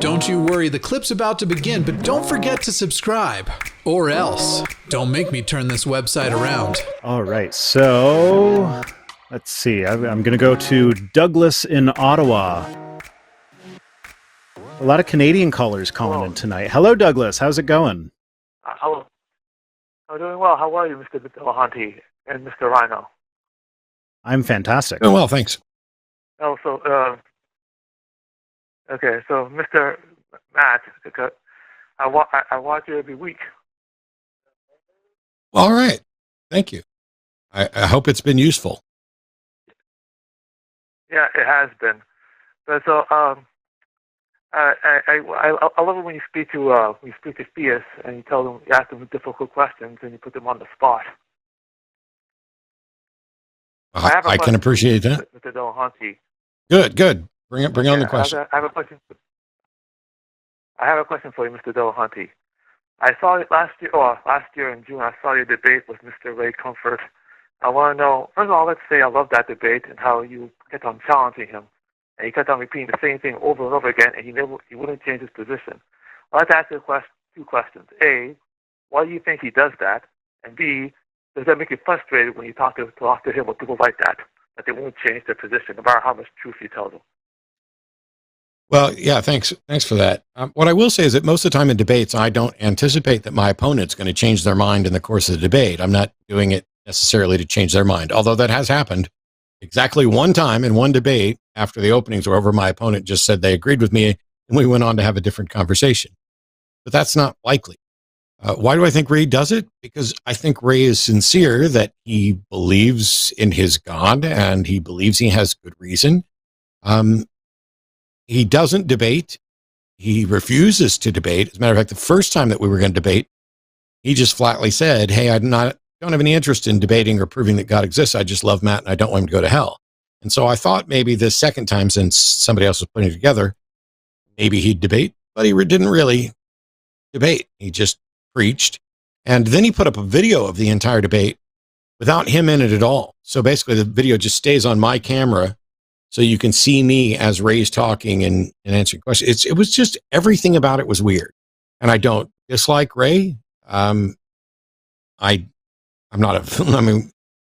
Don't you worry, the clip's about to begin, but don't forget to subscribe. Or else, don't make me turn this website around. All right, so let's see. I'm going to go to Douglas in Ottawa. A lot of Canadian callers calling in tonight. Hello, Douglas. How's it going? Hello. I'm doing well. How are you, Mr. Dillahunty and Mr. Rhino? I'm fantastic. Oh, well, thanks. Oh, so, okay, so Mr. Matt, I watch you every week. All right. Thank you. I hope it's been useful. Yeah, it has been. But so, I love it when you speak to theists and you ask them difficult questions and you put them on the spot. I can appreciate that. Mr. Dillahunty. Good. Bring on the question. I have a question. I have a question for you, Mr. Dillahunty. I saw it last year in June. I saw your debate with Mr. Ray Comfort. I want to know, first of all, let's say I love that debate and how you kept on challenging him. And he kept on repeating the same thing over and over again, and he wouldn't change his position. I'd like to ask you two questions. A, why do you think he does that? And B, does that make you frustrated when you talk to him with people like that they won't change their position, no matter how much truth you tell them? Well, yeah, thanks for that. What I will say is that most of the time in debates, I don't anticipate that my opponent's going to change their mind in the course of the debate. I'm not doing it necessarily to change their mind, although that has happened. Exactly one time in one debate, after the openings were over, my opponent just said they agreed with me, and we went on to have a different conversation. But that's not likely. Why do I think Ray does it? Because I think Ray is sincere that he believes in his God, and he believes he has good reason. He doesn't debate. He refuses to debate. As a matter of fact, the first time that we were going to debate, he just flatly said, hey, don't have any interest in debating or proving that God exists. I just love Matt and I don't want him to go to hell. And so I thought maybe the second time, since somebody else was putting it together, maybe he'd debate, but he didn't really debate. He just preached. And then he put up a video of the entire debate without him in it at all. So basically the video just stays on my camera so you can see me as Ray's talking and answering questions. It was just, everything about it was weird. And I don't dislike Ray. I'm not I mean,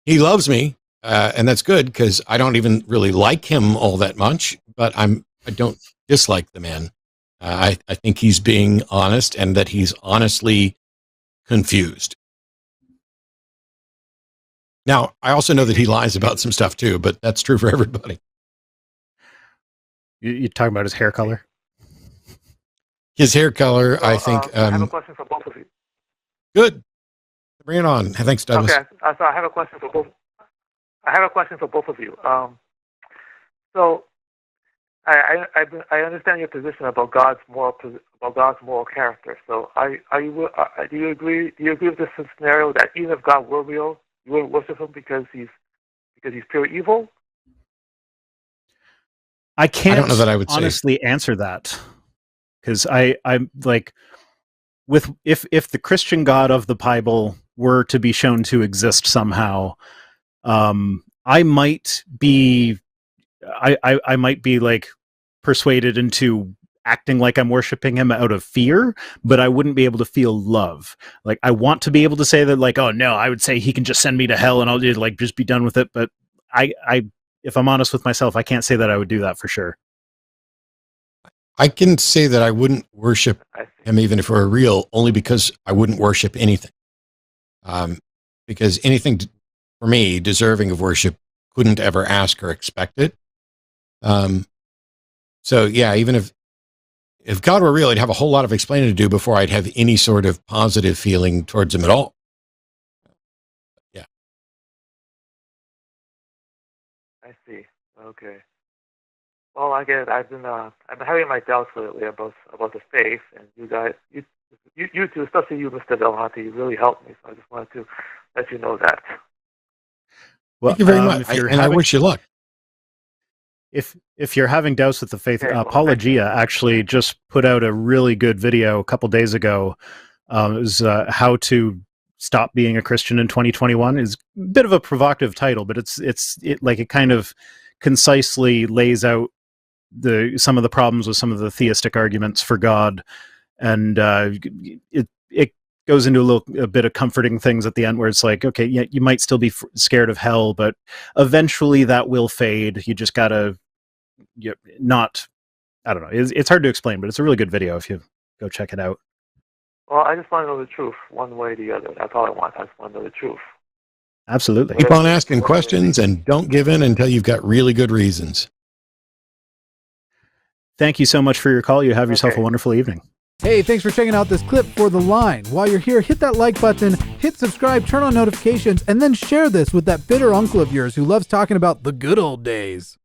he loves me, and that's good because I don't even really like him all that much, but I don't dislike the man. I think he's being honest and that he's honestly confused. Now, I also know that he lies about some stuff too, but that's true for everybody. You talking about his hair color? His hair color, I think. I have a question for both of you. Good. Bring it on. Thanks, Douglas. Okay, so I have a question for both. I have a question for both of you. So I understand your position about God's moral character. So do you agree? Do you agree with this scenario that even if God were real, you wouldn't worship him because he's pure evil? I can't don't know that I would honestly answer that, because I'm like, if the Christian God of the Bible were to be shown to exist somehow, I might be like persuaded into acting like I'm worshiping him out of fear, but I wouldn't be able to feel love. Like, I want to be able to say that, like, oh no, I would say he can just send me to hell and I'll just be done with it. But if I'm honest with myself, I can't say that I would do that for sure. I can say that I wouldn't worship him even if it were real, only because I wouldn't worship anything. Because anything for me deserving of worship couldn't ever ask or expect it. So yeah, even if God were real, I'd have a whole lot of explaining to do before I'd have any sort of positive feeling towards him at all. Yeah. I see. Okay. Well, I get it. I've been having my doubts lately about the faith, and you guys, you two, especially you, Mr. Dillahunty, you really helped me. So I just wanted to let you know that. Well, thank you very much, I wish you luck. If you're having doubts with the faith, Apologia actually just put out a really good video a couple days ago. It was how to stop being a Christian in 2021. Is a bit of a provocative title, but it kind of concisely lays out some of the problems with some of the theistic arguments for God, and it goes into a bit of comforting things at the end, where it's like, okay, yeah, you might still be scared of hell, but eventually that will fade. You just gotta not. I don't know. It's hard to explain, but it's a really good video if you go check it out. Well, I just want to know the truth, one way or the other. That's all I want. I just want to know the truth. Absolutely. Keep on asking questions and don't give in until you've got really good reasons. Thank you so much for your call. You have yourself a wonderful evening. Hey, thanks for checking out this clip for The Line. While you're here, hit that like button, hit subscribe, turn on notifications, and then share this with that bitter uncle of yours who loves talking about the good old days.